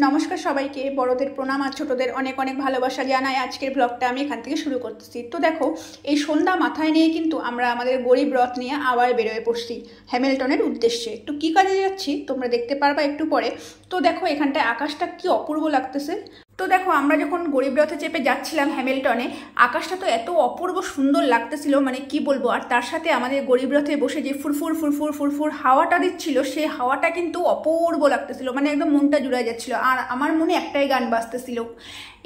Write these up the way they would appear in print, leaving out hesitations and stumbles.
নমস্কার সবাইকে, বড়দের প্রণাম আর ছোটদের অনেক অনেক ভালোবাসা জানাই। আজকের ব্লগটা আমি এখান থেকে শুরু করতেছি। তো দেখো, এই সন্ধ্যা মাথায় নিয়ে কিন্তু আমরা আমাদের গরিব রথ নিয়ে আবার বেরোয় পড়ছি হ্যামিল্টনের উদ্দেশ্যে। তো কী কাজে যাচ্ছি তোমরা দেখতে পারবা একটু পরে। তো দেখো এখানটায় আকাশটা কি অপূর্ব লাগতেছে। তো দেখো, আমরা যখন গরিব রথে চেপে যাচ্ছিলাম হ্যামিল্টনে, আকাশটা তো এত অপূর্ব সুন্দর লাগতেছিল, মানে কি বলবো। আর তার সাথে আমাদের গরিব রথে বসে যে ফুরফুর ফুরফুর ফুরফুর হাওয়াটা দিচ্ছিল, সেই হাওয়াটা কিন্তু অপূর্ব লাগতেছিল, মানে একদম মনটা জুড়ে যাচ্ছিল। আর আমার মনে একটাই গান বাজতেছিল,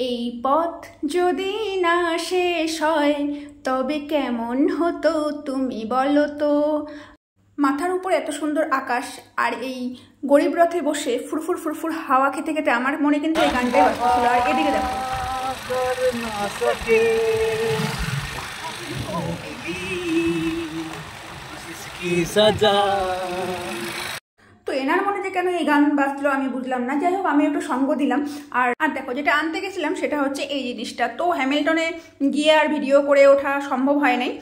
এই পথ যদি না শেষ হয় তবে কেমন হতো তুমি বলো তো। মাথার উপর এত সুন্দর আকাশ আর এই গরিব রথে বসে ফুরফুর ফুরফুর হাওয়া খেতে খেতে আমার মনে কিন্তু এই গানটাই বাজতেছিল। আর এদিকে দেখো, তো এনার মনে যে কেন এই গান বাজলো আমি বুঝলাম না। যাই হোক, আমি একটু সঙ্গ দিলাম। আর আর দেখো, যেটা আনতে গেছিলাম সেটা হচ্ছে এই জিনিসটা। তো হ্যামিল্টনে গিয়ে আর ভিডিও করে ওঠা সম্ভব হয় নাই।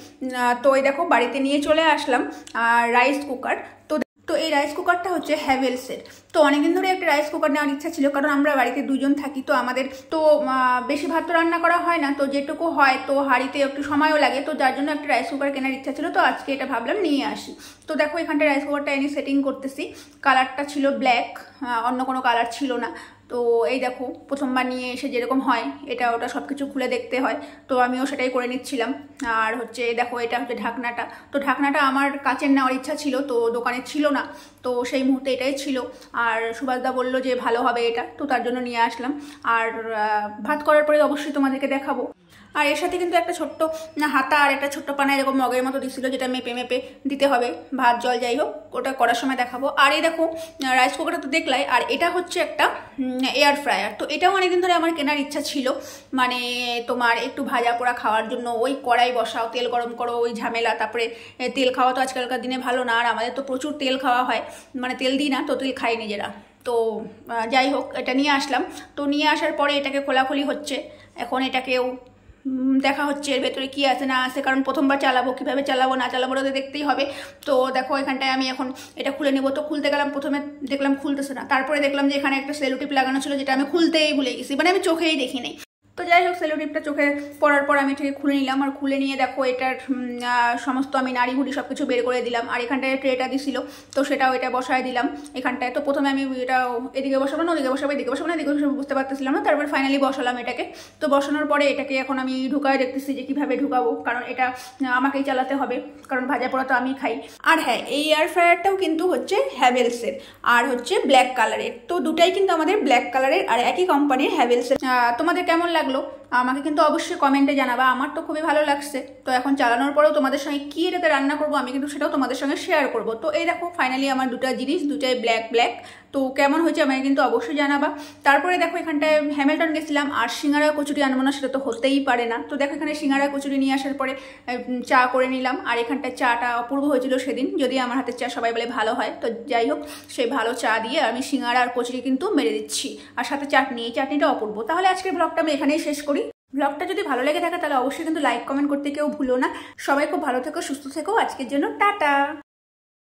তো এই দেখো, বাড়িতে নিয়ে চলে আসলাম আর রাইস কুকার। তো এই রাইস কুকারটা হচ্ছে হ্যাভেলসের। তো অনেকদিন ধরে একটা রাইস কুকার নেওয়ার ইচ্ছা ছিল, কারণ আমরা বাড়িতে দুজন থাকি। তো আমাদের তো বেশি ভাত তো রান্না করা হয় না, তো যেটুকু হয় তো হাঁড়িতে একটু সময়ও লাগে। তো যার জন্য একটা রাইস কুকার কেনার ইচ্ছা ছিল, তো আজকে এটা ভাবলাম নিয়ে আসি। তো দেখো, এখানটা রাইস কুকারটা এনে সেটিং করতেছি। কালারটা ছিল ব্ল্যাক, অন্য কোনো কালার ছিল না। তো এই দেখো, প্রথমবার নিয়ে এসে যেরকম হয় এটা ওটা সব কিছু খুলে দেখতে হয়, তো আমিও সেটাই করে নিচ্ছিলাম। আর হচ্ছে দেখো, এটা হচ্ছে ঢাকনাটা। তো ঢাকনাটা আমার কাচের নেওয়ার ইচ্ছা ছিল, তো দোকানে ছিল না, তো সেই মুহূর্তে এটাই ছিল। আর সুভাষদা বললো যে ভালো হবে এটা, তো তার জন্য নিয়ে আসলাম। আর ভাত করার পরে অবশ্যই তোমাদেরকে দেখাবো। আর এর সাথে কিন্তু একটা ছোট্ট হাতা আর একটা ছোট্ট পানা এরকম মগের মতো দিচ্ছিল, যেটা মেপে মেপে দিতে হবে, ভাত জল যাই হোক, ওটা করার সময় দেখাবো। আর এই দেখো, রাইস কুকারটা তো দেখলাই। আর এটা হচ্ছে একটা এয়ার ফ্রায়ার। তো এটাও অনেকদিন ধরে আমার কেনার ইচ্ছা ছিল, মানে তোমার একটু ভাজা পোড়া খাওয়ার জন্য। ওই কড়াই বসাও, তেল গরম করো, ওই ঝামেলা। তারপরে তেল খাওয়া তো আজকালকার দিনে ভালো না, আর আমাদের তো প্রচুর তেল খাওয়া হয়, মানে তেল দিই না তো, তেল খাই নিজেরা। তো যাই হোক, এটা নিয়ে আসলাম। তো নিয়ে আসার পরে এটাকে খোলাখুলি হচ্ছে। এখন এটাকেও দেখা হচ্ছে এর ভেতরে কি আছে না আছে, কারণ প্রথমবার চালাবো, কিভাবে চালাবো না চালাবো ওটা দেখতেই হবে। তো দেখো, এখানটায় আমি এখন এটা খুলে নেবো। তো খুলতে গেলাম, প্রথমে দেখলাম খুলতেছে না, তারপরে দেখলাম যে এখানে একটা সেলো টিপ লাগানো ছিল, যেটা আমি খুলতেই ভুলে গেছি, মানে আমি চোখেই দেখিনি। তো যাই হোক, সেলো টিপটা চোখে পড়ার পর আমি এটাকে খুলে নিলাম। আর খুলে নিয়ে দেখো, এটার সমস্ত আমি নাড়ি ঘুড়ি সব কিছু বের করে দিলাম। আর এখানটায় ট্রেটা দিছিল, তো সেটাও এটা বসায় দিলাম এখানটায়। তো প্রথমে আমি এটা এদিকে বসাবো না, ওদিকে বসাবো, এদিকে বসাবো না, এদিকে বসাবো, বুঝতে পারতেছিলাম না। তারপর ফাইনালি বসালাম এটাকে। তো বসানোর পরে এটাকে এখন আমি ঢুকায় দেখতেছি যে কীভাবে ঢুকাবো, কারণ এটা আমাকেই চালাতে হবে, কারণ ভাজা পোড়া তো আমি খাই। আর হ্যাঁ, এই এয়ার ফ্রায়ারটাও কিন্তু হচ্ছে হ্যাভেলসের আর হচ্ছে ব্ল্যাক কালারের। তো দুটাই কিন্তু আমাদের ব্ল্যাক কালারের আর একই কোম্পানির হ্যাভেলসের। তোমাদের কেমন লাগলো আমাকে কিন্তু অবশ্যই কমেন্টে জানাবা। আমার তো খুবই ভালো লাগছে। তো এখন চালানোর পরেও তোমাদের সঙ্গে কী এটাতে রান্না করবো আমি কিন্তু সেটাও তোমাদের সঙ্গে শেয়ার করবো। তো এই দেখো, ফাইনালি আমার দুটা জিনিস, দুটাই ব্ল্যাক ব্ল্যাক। তো কেমন হয়েছে আমাকে কিন্তু অবশ্যই জানাবা। তারপরে দেখো, এখানটায় হ্যামিল্টন গেছিলাম, আর সিঙ্গারা কচুরি আনবো না সেটা তো হতেই পারে না। তো দেখো, এখানে সিঙ্গারা কচুরি নিয়ে আসার পরে চা করে নিলাম। আর এখানটায় চাটা অপূর্ব হয়েছিল সেদিন, যদি আমার হাতের চা সবাই বলে ভালো হয়। তো যাই হোক, সেই ভালো চা দিয়ে আমি সিঙ্গারা আর কচুরি কিন্তু মেরে দিচ্ছি, আর সাথে চাটনি। এই চাটনিটা অপূর্ব। তাহলে আজকের ব্লগটা আমি এখানেই শেষ করি। ব্লগটা যদি ভালো লেগে থাকে তাহলে অবশ্যই কিন্তু লাইক কমেন্ট করতে কেউ ভুলো না। সবাই খুব ভালো থেকো, সুস্থ থেকো। আজকের জন্য টাটা।